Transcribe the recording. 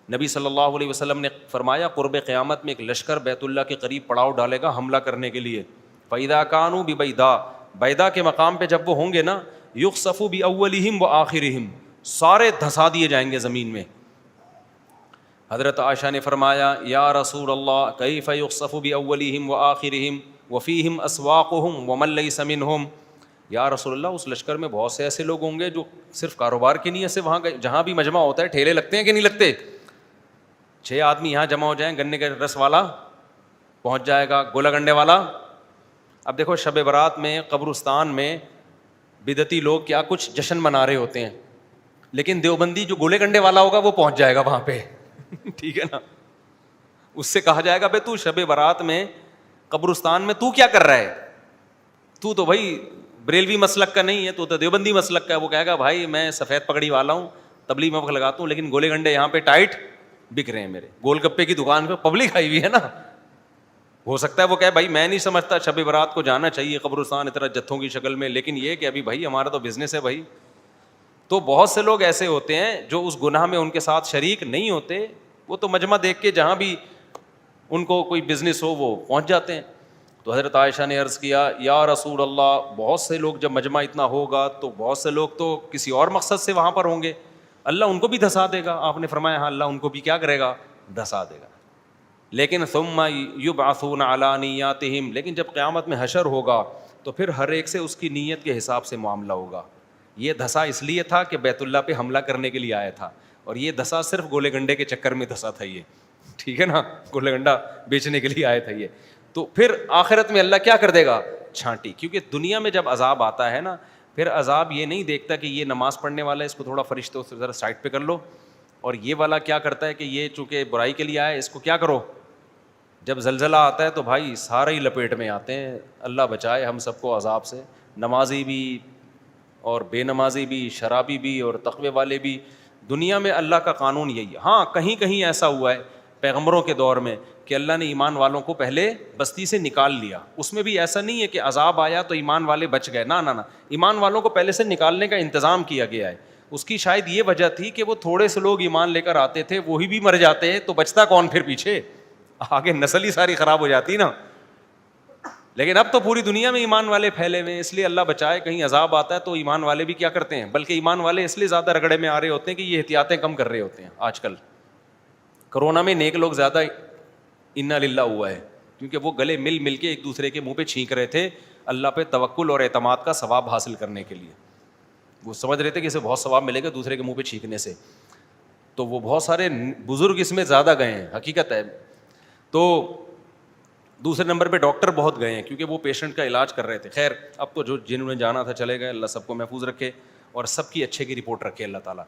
نبی صلی اللہ علیہ وسلم نے فرمایا قرب قیامت میں ایک لشکر بیت اللہ کے قریب پڑاؤ ڈالے گا حملہ کرنے کے لیے. فَإِذَا كَانُوا بِبَيْضَاء، بیضا کے مقام پہ جب وہ ہوں گے نا، يُخْسَفُ بِأَوَّلِهِمْ وَآخِرِهِمْ، سارے دھسا دیے جائیں گے زمین میں. حضرت عائشہ نے فرمایا یا رسول اللہ کیف یخسف بأولہم وآخرہم وفیہم اسواقہم ومن لیس منہم. یا رسول اللہ اس لشکر میں بہت سے ایسے لوگ ہوں گے جو صرف کاروبار کی نیت سے وہاں جہاں بھی مجمع ہوتا ہے ٹھیلے لگتے ہیں کہ نہیں لگتے. 6 آدمی یہاں جمع ہو جائیں، گنے کے رس والا پہنچ جائے گا، گولا گنڈے والا. اب دیکھو شب برات میں قبرستان میں بدعتی لوگ کیا کچھ جشن منا رہے ہوتے ہیں، لیکن دیوبندی جو گولے گنڈے والا ہوگا وہ پہنچ جائے گا وہاں پہ. ٹھیک ہے نا، اس سے کہا جائے گا بھائی تو شب برات میں قبرستان میں تو کیا کر رہا ہے، تو بھائی بریلوی مسلک کا نہیں ہے، تو دیوبندی مسلک کا ہے. وہ کہے گا بھائی میں سفید پگڑی والا ہوں، تبلیغ میں وقت لگاتا ہوں، لیکن گولے گنڈے یہاں پہ ٹائٹ بک رہے ہیں میرے. گول گپے کی دکان پہ پبلک آئی ہوئی ہے نا. ہو سکتا ہے وہ کہے بھائی میں نہیں سمجھتا شب برات کو جانا چاہیے قبرستان اتنا جتھوں کی شکل میں، لیکن یہ کہ ابھی بھائی ہمارا تو بزنس ہے بھائی. تو بہت سے لوگ ایسے ہوتے ہیں جو اس گناہ میں ان کے ساتھ شریک نہیں ہوتے، وہ تو مجمع دیکھ کے جہاں بھی ان کو کوئی بزنس ہو وہ پہنچ جاتے ہیں. تو حضرت عائشہ نے عرض کیا یا رسول اللہ بہت سے لوگ جب مجمع اتنا ہوگا تو بہت سے لوگ تو کسی اور مقصد سے وہاں پر ہوں گے، اللہ ان کو بھی دھسا دے گا. آپ نے فرمایا ہاں اللہ ان کو بھی کیا کرے گا، دھسا دے گا. لیکن ثم یبعثون علی نیاتہم، لیکن جب قیامت میں حشر ہوگا تو پھر ہر ایک سے اس کی نیت کے حساب سے معاملہ ہوگا. یہ دھسا اس لیے تھا کہ بیت اللہ پہ حملہ کرنے کے لیے آیا تھا، اور یہ دھسا صرف گولے گنڈے کے چکر میں دھسا تھا یہ. ٹھیک ہے نا، گولے گنڈا بیچنے کے لیے آیا تھا یہ. تو پھر آخرت میں اللہ کیا کر دے گا، چھانٹی. کیونکہ دنیا میں جب عذاب آتا ہے نا، پھر عذاب یہ نہیں دیکھتا کہ یہ نماز پڑھنے والا ہے اس کو تھوڑا فرشتوں سے ذرا سائڈ پہ کر لو، اور یہ والا کیا کرتا ہے کہ یہ چونکہ برائی کے لیے آیا ہے اس کو کیا کرو. جب زلزلہ آتا ہے تو بھائی سارے ہی لپیٹ میں آتے ہیں. اللہ بچائے ہم سب کو عذاب سے، نمازی بھی اور بے نمازی بھی، شرابی بھی اور تقوی والے بھی. دنیا میں اللہ کا قانون یہی ہے. ہاں کہیں کہیں ایسا ہوا ہے پیغمبروں کے دور میں کہ اللہ نے ایمان والوں کو پہلے بستی سے نکال لیا. اس میں بھی ایسا نہیں ہے کہ عذاب آیا تو ایمان والے بچ گئے، نہ، ایمان والوں کو پہلے سے نکالنے کا انتظام کیا گیا ہے. اس کی شاید یہ وجہ تھی کہ وہ تھوڑے سے لوگ ایمان لے کر آتے تھے، وہی بھی مر جاتے ہیں تو بچتا کون پھر پیچھے، آگے نسل ہی ساری خراب ہو جاتی نا. لیکن اب تو پوری دنیا میں ایمان والے پھیلے ہوئے ہیں، اس لیے اللہ بچائے کہیں عذاب آتا ہے تو ایمان والے بھی کیا کرتے ہیں، بلکہ ایمان والے اس لیے زیادہ رگڑے میں آ رہے ہوتے ہیں کہ یہ احتیاطیں کم کر رہے ہوتے ہیں. آج کل کرونا میں نیک لوگ زیادہ انا للہ ہوا ہے، کیونکہ وہ گلے مل مل کے ایک دوسرے کے منہ پہ چھینک رہے تھے اللہ پہ توکل اور اعتماد کا ثواب حاصل کرنے کے لیے. وہ سمجھ رہے تھے کہ اسے بہت ثواب ملے گا دوسرے کے منہ پہ چھینکنے سے. تو وہ بہت سارے بزرگ اس میں زیادہ گئے ہیں، حقیقت ہے. تو دوسرے نمبر پہ ڈاکٹر بہت گئے ہیں کیونکہ وہ پیشنٹ کا علاج کر رہے تھے. خیر اب تو جو جنہوں نے جانا تھا چلے گئے، اللہ سب کو محفوظ رکھے اور سب کی اچھے کی رپورٹ رکھے اللہ تعالیٰ.